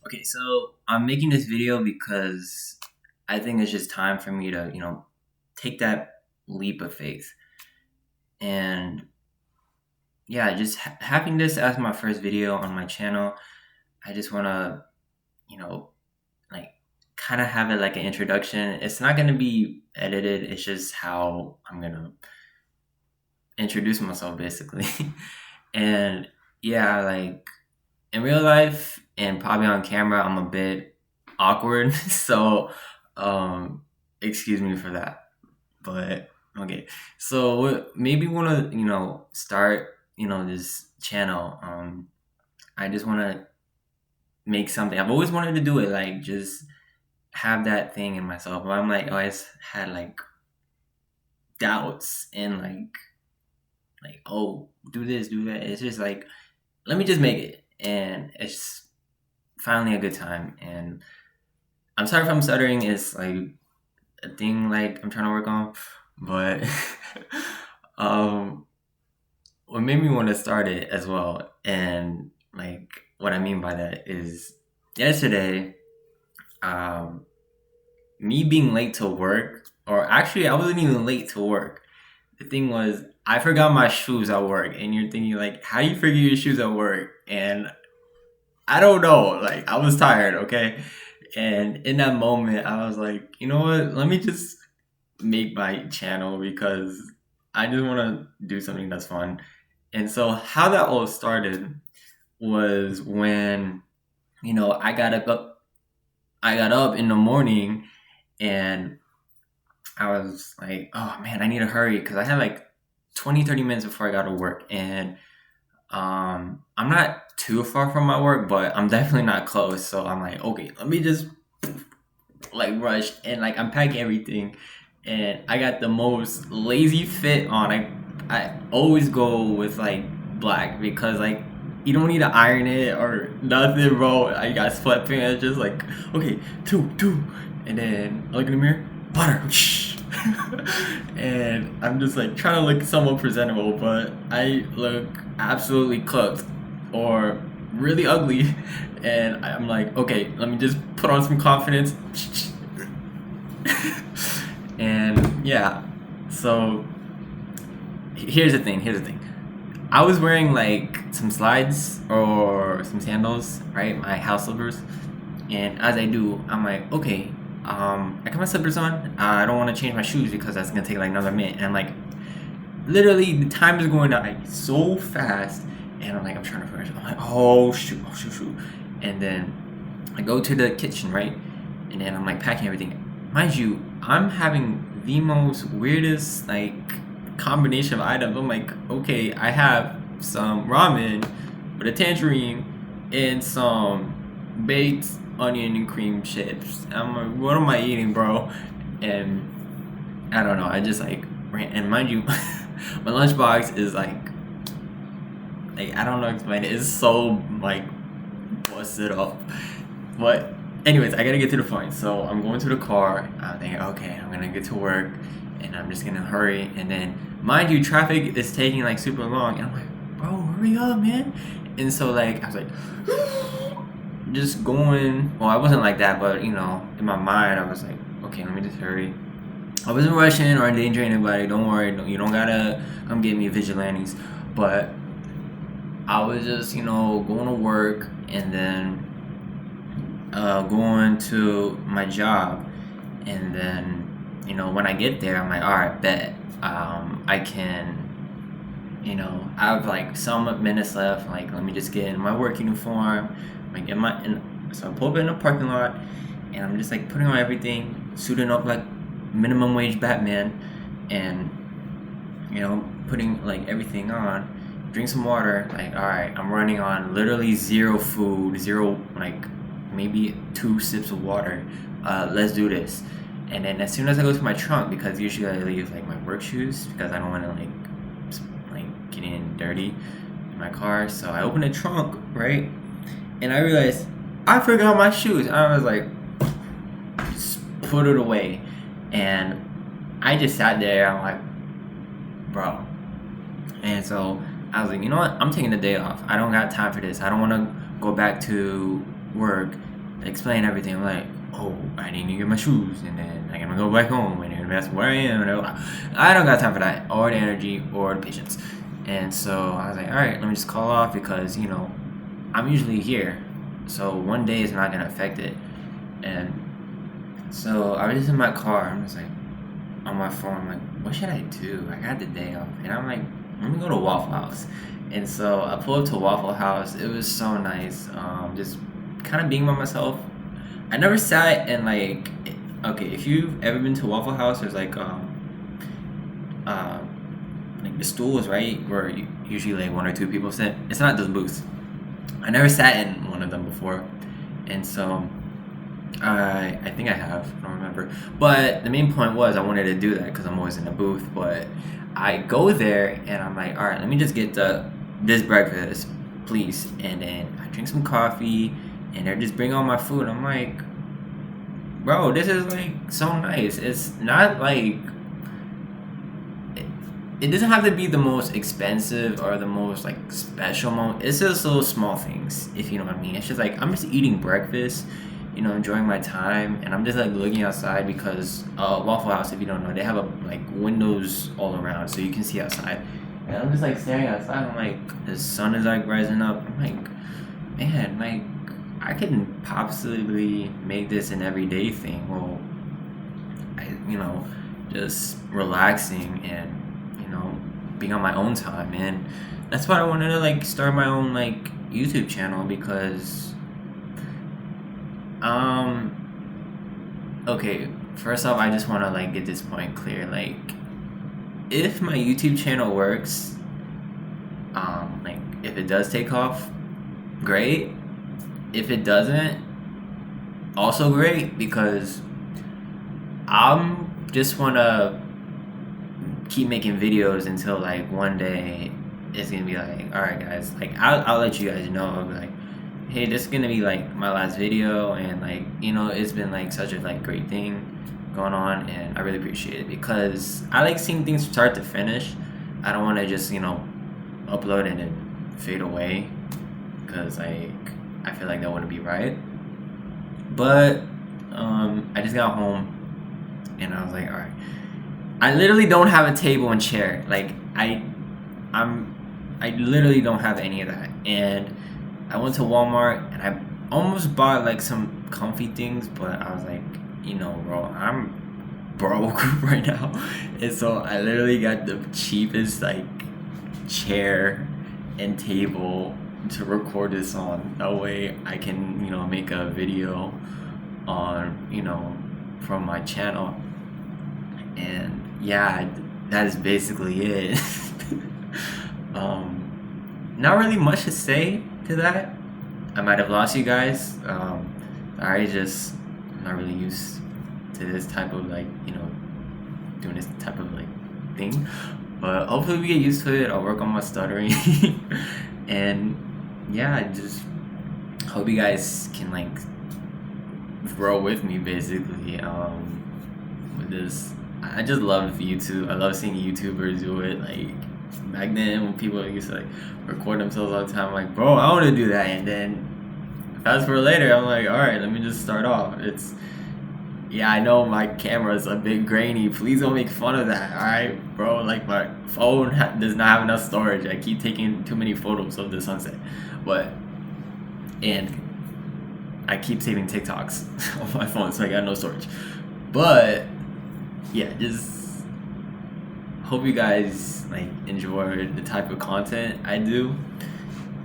Okay, so I'm making this video because I think it's just time for me to, take that leap of faith. And yeah, just having this as my first video on my channel, I just want to, you know, like kind of have it like an introduction. It's not going to be edited, it's just how I'm going to introduce myself basically. And yeah, like in real life and probably on camera, I'm a bit awkward. So, um, excuse me for that. But okay, so maybe want to start this channel. I just want to make something. I've always wanted to do it, like just have that thing in myself. But I'm like always had like doubts and like oh do this do that. It's just like let me just make it, and it's finally a good time. And I'm sorry if I'm stuttering. It's like a thing like I'm trying to work on, but um, what made me want to start it as well, and like what I mean by that is yesterday, um, me being late to work, or actually I wasn't even late to work. The thing was I forgot my shoes at work, and you're thinking like, how do you forget your shoes at work? And I don't know, like I was tired, okay, and in that moment I was like, you know what? Let me just make my channel because I just want to do something that's fun. And so how that all started was when I got up in the morning, and I was like, oh man, I need to hurry because I had like 20-30 minutes before I got to work. And I'm not too far from my work, but I'm definitely not close. So I'm like, okay, let me just like rush and like unpack everything. And I got the most lazy fit on. I always go with like black because like you don't need to iron it or nothing, bro. I got sweatpants, just like okay, two, and then I look in the mirror, butter, and I'm just like trying to look somewhat presentable, but I look absolutely cooked or really ugly, and I'm like, okay, let me just put on some confidence. And yeah, so here's the thing. I was wearing like some slides or some sandals, right? My house slippers. And as I do, I'm like, okay, I got my slippers on. I don't want to change my shoes because that's gonna take like another minute. And I'm like, literally, the time is going by so fast. And I'm like, I'm trying to finish. I'm like, oh shoot. And then I go to the kitchen, right? And then I'm like packing everything. Mind you, I'm having the most weirdest like combination of items. I'm like, okay, I have some ramen with a tangerine and some baked onion and cream chips. I'm like, what am I eating, bro? And I don't know. I just like ran. And mind you, my lunchbox is like I don't know how to explain it. It's so like busted up. But anyways, I gotta get to the point. So I'm going to the car. I'm thinking, okay, I'm gonna get to work, and I'm just gonna hurry. And then, mind you, traffic is taking like super long, and I'm like, bro, hurry up, man. And so like I was like, just going. Well, I wasn't like that, but in my mind, I was like, okay, let me just hurry. I wasn't rushing or endangering anybody. Don't worry, you don't gotta come get me, vigilantes. But I was just, going to work, and then going to my job, and then when I get there, I'm like, all right, bet, I can, I have like some minutes left. Like, let me just get in my work uniform, like so I pull up in the parking lot, and I'm just like putting on everything, suiting up like minimum wage Batman, and putting like everything on, drink some water. Like, all right, I'm running on literally zero food, zero like maybe two sips of water. Let's do this. And then as soon as I go to my trunk, because usually I leave like my work shoes because I don't want to like get in dirty in my car. So I open the trunk, right, and I realized I forgot my shoes. I was like, just put it away, and I just sat there. I'm like, bro. And so I was like, you know what? I'm taking the day off. I don't got time for this. I don't want to go back to work explain everything. I'm like, oh, I need to get my shoes, and then I gotta go back home, and then that's where I am. And I don't got time for that, or the energy, or the patience. And so I was like, all right, let me just call off because I'm usually here, so one day is not gonna affect it. And so I was just in my car. I'm just like on my phone. I'm like, what should I do? I got the day off, and I'm like, let me go to Waffle House. And so I pulled up to Waffle House. It was so nice. Just kind of being by myself. I never sat and like, okay, if you've ever been to Waffle House, there's uh, like the stools, right, where usually like one or two people sit. It's not those booths. I never sat in one of them before, and so I think I have. I don't remember. But the main point was I wanted to do that because I'm always in the booth. But I go there and I'm like, all right, let me just get this breakfast, please. And then I drink some coffee, and they just bring all my food. I'm like, bro, this is like so nice. It's not like it doesn't have to be the most expensive or the most like special moment. It's just those small things, if you know what I mean. It's just like I'm just eating breakfast, enjoying my time, and I'm just like looking outside because Waffle House, if you don't know, they have like windows all around so you can see outside. And I'm just like staring outside. I'm like, the sun is like rising up. I'm like, man, like I can possibly make this an everyday thing. Well, just relaxing and being on my own time, and that's why I wanted to like start my own like YouTube channel because okay, first off, I just want to like get this point clear. Like, if my YouTube channel works, like if it does take off, great. If it doesn't, also great, because I'm just want to keep making videos until like one day it's gonna be like, all right guys, like I'll let you guys know. I'll be like, hey, this is gonna be like my last video, and like it's been like such a like great thing going on, and I really appreciate it because I like seeing things start to finish. I don't want to just upload and then fade away because like I feel like that wouldn't be right. But I just got home and I was like, all right, I literally don't have a table and chair. Like I literally don't have any of that. And I went to Walmart and I almost bought like some comfy things, but I was like, bro, I'm broke right now. And so I literally got the cheapest like chair and table to record this on. That way I can, make a video on, from my channel. And yeah, that is basically it. Not really much to say to that. I might have lost you guys. I'm not really used to this type of like, doing this type of like thing. But hopefully we get used to it. I'll work on my stuttering. And yeah, I just hope you guys can like grow with me basically. With this, I just love YouTube. I love seeing YouTubers do it. Like back then when people used to like record themselves all the time, I'm like, bro, I want to do that. And then fast forward later, I'm like, all right, let me just start off. Yeah, I know my camera's a bit grainy. Please don't make fun of that, all right, bro? Like my phone does not have enough storage. I keep taking too many photos of the sunset, and I keep saving TikToks on my phone, so I got no storage. But yeah, just hope you guys like enjoy the type of content I do,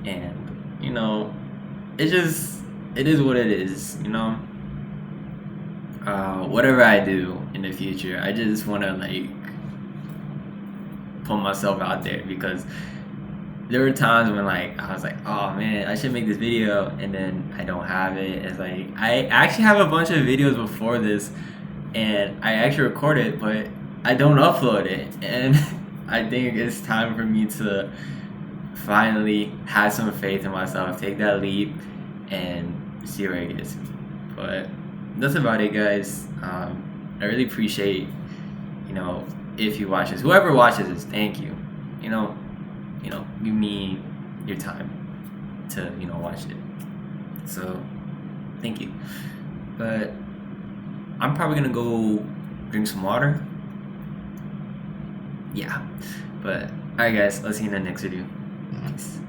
and it is what it is, whatever I do in the future, I just want to like put myself out there because there were times when like I was like, oh man, I should make this video, and then I don't have it. It's like I actually have a bunch of videos before this, and I actually record it, but I don't upload it. And I think it's time for me to finally have some faith in myself, take that leap, and see where it gets me. But that's about it, guys. I really appreciate, if you watch this, whoever watches this, thank you. Give me your time to, watch it. So, Thank you. But I'm probably gonna go drink some water. Yeah. But alright, guys. I'll see you in the next video. Peace.